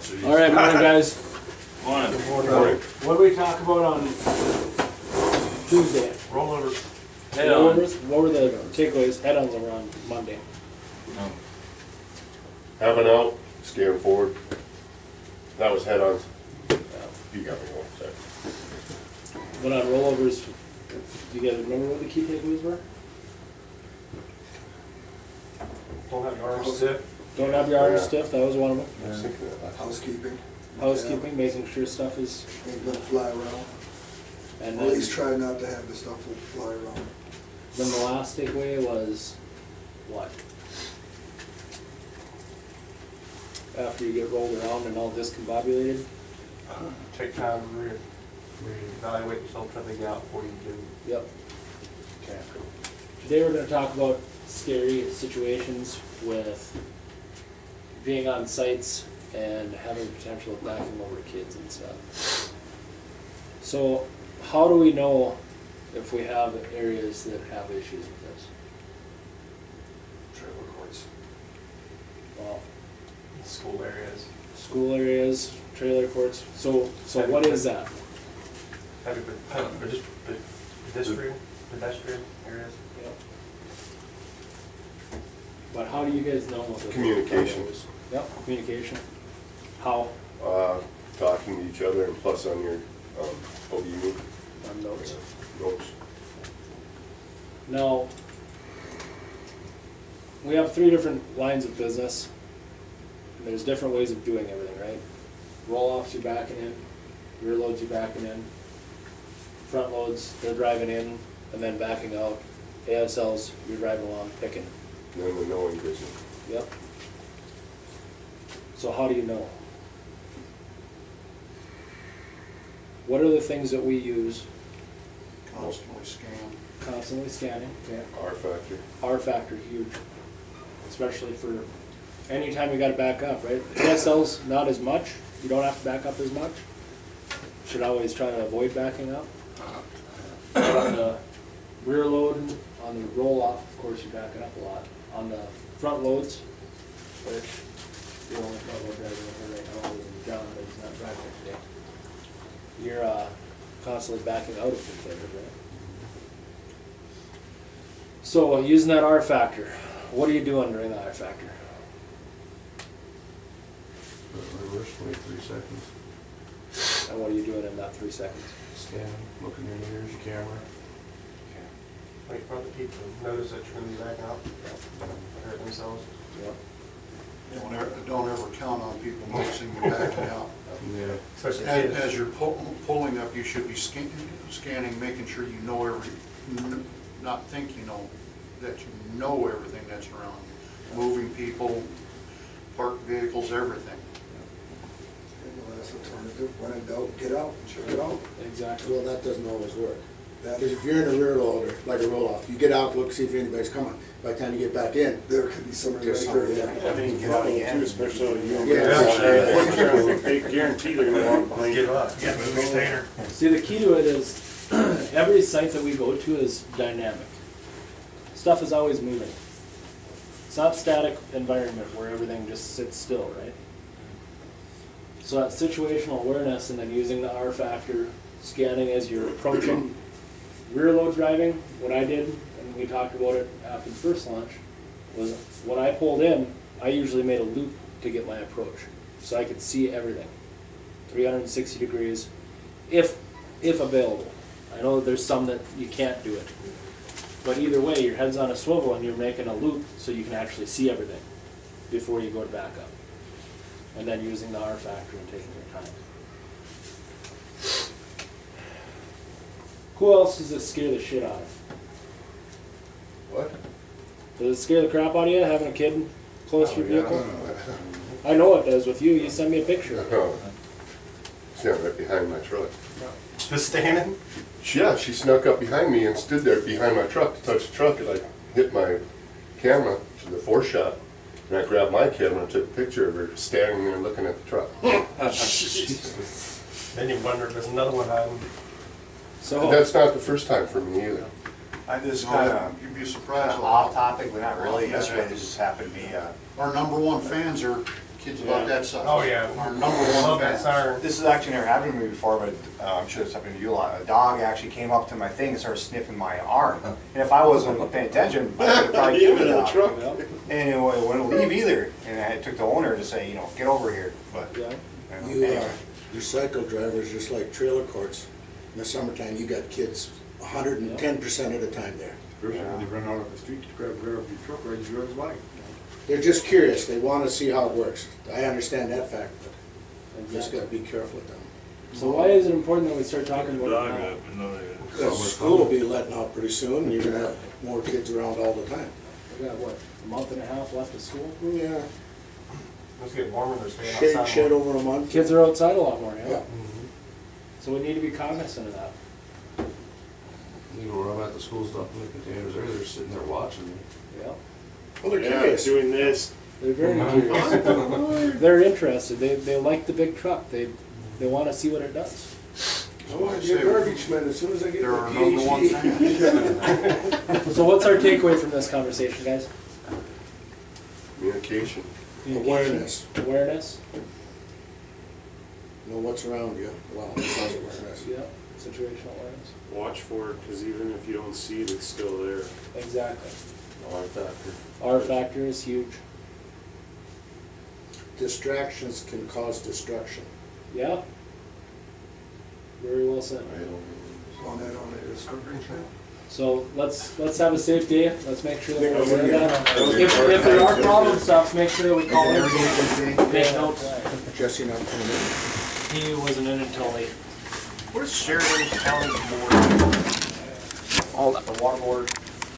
All right, morning guys. Morning. What did we talk about on Tuesday? Rollovers. Rollovers? What were the takeaways? Head-ons were on Monday. Have an out, scan forward. That was head-ons. You got me one sec. But on rollovers, do you guys remember what the key takeaways were? Don't have your arms stiff. Don't have your arms Yeah. stiff, that was one of them. I was thinking of that. Housekeeping. Housekeeping, making sure stuff is, Ain't gonna fly around. and At least then, try not to have the stuff fly around. then the last takeaway was what? After you get rolled around and all discombobulated? Take time to reevaluate yourself, try to get out before you do. Yep. Okay. Today we're gonna talk about scary situations with being on sites and having potential of backing over kids and stuff. So how do we know if we have areas that have issues with this? Trailer courts. Well, School areas. school areas, trailer courts, so what is that? Pedestrian areas. Yep. But how do you guys know what the Communication. Yep, communication. How? Talking to each other and plus on your, what do you mean? On notes. Notes. Now, we have 3 different lines of business. And there's different ways of doing everything, right? Roll-offs you're backing in, rear loads you're backing in, front loads they're driving in and then backing out. ASLs you're driving along picking. And then the knowing business. Yep. So how do you know? What are the things that we use? Constantly scan. Constantly scanning. Okay. R factor. R factor huge, especially for anytime you got to back up, right? ASL's not as much. You don't have to back up as much. Should always try to avoid backing up. But on the rear load, on the roll off, of course, you're backing up a lot. On the front loads, which the only front load driver in here right now is John, but he's not driving it today. You're constantly backing out of the trailer, right? So using that R factor, what are you doing during the R factor? Reverse 23 seconds. And what are you doing in that 3 seconds? Scan, look in your mirrors, your camera. Wait for other people to notice that you're gonna be backing out. Hurt themselves. Yep. Don't ever count on people noticing you backing out. Yeah. Especially As, kids. as you're pulling up, you should be scanning, making sure you know not think you know, that you know everything that's around you. Moving people, parked vehicles, everything. And the last alternative, when in doubt, get out, check it out. Exactly. Well, that doesn't always work. Because if you're in a rear loader, like a roll-off, you get out, look, see if anybody's coming. By the time you get back in, there could be somebody right there. I mean, get out again. Especially you. Yeah. They guarantee they're gonna walk behind Get you. up. Yeah, move container. See, the key to it is every site that we go to is dynamic. Stuff is always moving. It's not static environment where everything just sits still, right? So that situational awareness and then using the R factor, scanning as you're approaching. Rear load driving, what I did, and we talked about it after the first launch, was when I pulled in, I usually made a loop to get my approach. So I could see everything. 360 degrees, if available. I know that there's some that you can't do it. But either way, your head's on a swivel and you're making a loop so you can actually see everything before you go to back up. And then using the R factor and taking your time. Who else does it scare the shit out of? What? Does it scare the crap out of you having a kid close to your vehicle? I know it does with you. You send me a picture. Stand right behind my truck. Just standing? Yeah, she snuck up behind me and stood there behind my truck to touch the truck, and I hit my camera to the 4-shot, and I grabbed my camera and took a picture of her standing there looking at the truck. Then you wonder if there's another one hiding. So That's not the first time for me either. I just No, kind of, you'd be surprised. off topic, but not really. Yesterday, this just happened to me. Our #1 fans are Kids about that size. Oh, yeah. Our number one Love that fans. siren. This has actually never happened to me before, but I'm sure it's happened to you a lot. A dog actually came up to my thing and started sniffing my arm. And if I wasn't paying attention, I could have probably killed the dog. Yeah. And it wouldn't leave either. And I took the owner to say, get over here. But Yeah. You, anyway. you cycle drivers, just like trailer courts, in the summertime, you got kids 110% of the time there. Especially when they run out of the street to grab off your truck, right, you drive by. They're just curious, they wanna see how it works. I understand that fact, but you just gotta be careful with them. So why is it important that we start talking about it now? Because school will be letting out pretty soon, and you're gonna have more kids around all the time. We got what, a month and a half left of school? Yeah, It's getting warmer, they're staying shed, outside. shed over a month. Kids are outside a lot more, yeah. Yeah. So we need to be cognizant of that. Where I'm at, the school's dumping the containers there, they're sitting there watching me. Yeah. Well, they're Yeah, curious. doing this. They're very curious. They're interested. They like the big truck. They want to see what it does. I wanna be a garbage man as soon as I get They're my our number one PhD. fan. So what's our takeaway from this conversation, guys? Communication. Awareness, Awareness. know what's around you. Well, that's awareness. Yeah. Situational awareness. Watch for it, because even if you don't see it, it's still there. Exactly. R factor. R factor is huge. Distractions can cause destruction. Yeah. Very well said. On that discovery trail. So let's have a safe day. Let's make sure that we're aware of that. If there are problem stops, make sure that we call them. Make notes. Jesse not coming in. He wasn't in until late. Where's Sheridan County Board? Hold up. The water board?